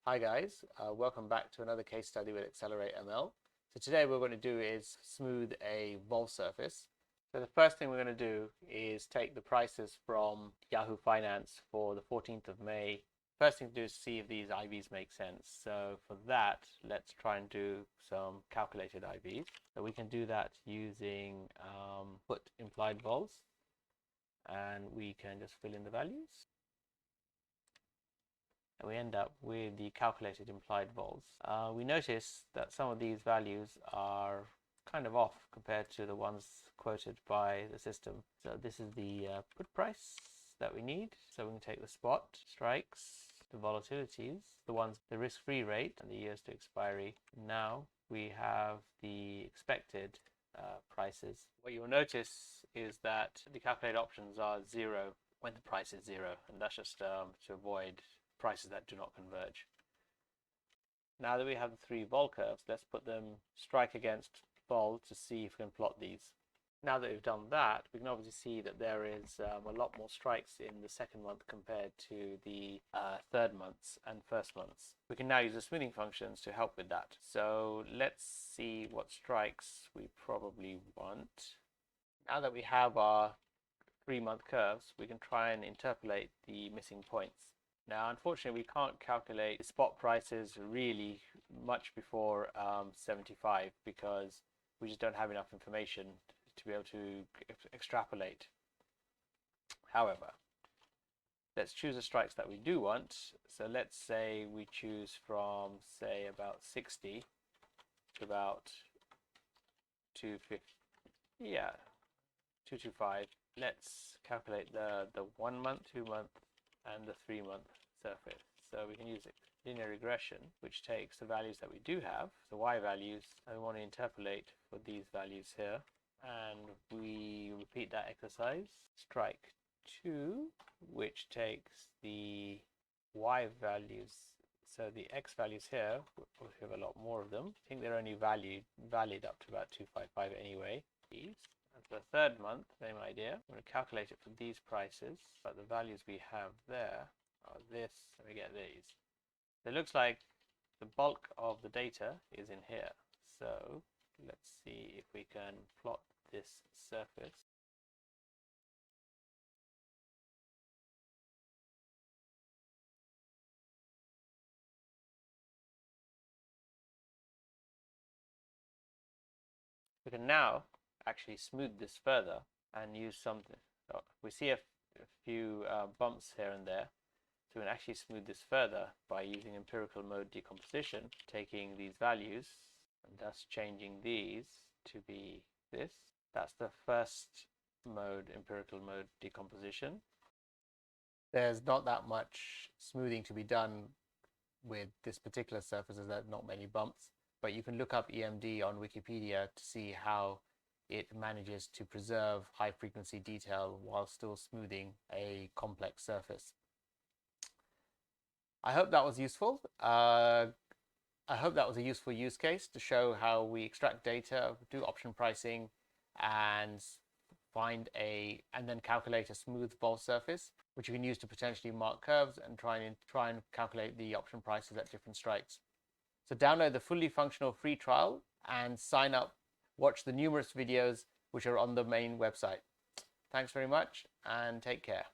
Hi guys, welcome back to another case study with Accelerate ML. So today what we're going to do is smooth a vol surface. So the first thing we're going to do is take the prices from Yahoo Finance for the 14th of May. First thing to do is see if these IVs make sense. So for that, let's try and do some calculated IVs. So we can do that using put implied vols, and we can just fill in the values. And we end up with the calculated implied vols. We notice that some of these values are kind of off compared to the ones quoted by the system. So this is the put price that we need. So we can take the spot, strikes, the volatilities, the risk-free rate, and the years to expiry. Now we have the expected prices. What you'll notice is that the calculated options are 0 when the price is 0, and that's just to avoid prices that do not converge. Now that we have the three vol curves, let's put them strike against vol to see if we can plot these. Now that we've done that, we can obviously see that there is a lot more strikes in the second month compared to the third months and first months. We can now use the smoothing functions to help with that. So let's see what strikes we probably want. Now that we have our 3-month curves, we can try and interpolate the missing points. Now, unfortunately, we can't calculate spot prices really much before 75 because we just don't have enough information to be able to extrapolate. However, let's choose the strikes that we do want. So let's say we choose from, say, about 60 to about 250. Yeah, 225. Let's calculate the 1 month, 2 month, and the 3-month surface. So we can use linear regression, which takes the values that we do have, the y values, and we want to interpolate for these values here. And we repeat that exercise. Strike 2, which takes the y values, so the x values here, we have a lot more of them. I think they're only valid up to about 255 anyway. These. And for the third month, same idea. I'm going to calculate it for these prices, but the values we have there are this, and we get these. So it looks like the bulk of the data is in here. So let's see if we can plot this surface. We can now actually smooth this further and use something. We see a few bumps here and there. So we can actually smooth this further by using empirical mode decomposition, taking these values and thus changing these to be this. That's the first mode, empirical mode decomposition. There's not that much smoothing to be done with this particular surface, as there are not many bumps, but you can look up EMD on Wikipedia to see how it manages to preserve high frequency detail while still smoothing a complex surface. I hope that was useful. I hope that was a useful use case to show how we extract data, do option pricing, and then calculate a smooth vol surface, which you can use to potentially mark curves and try and calculate the option prices at different strikes. So download the fully functional free trial and sign up. Watch the numerous videos which are on the main website. Thanks very much and take care.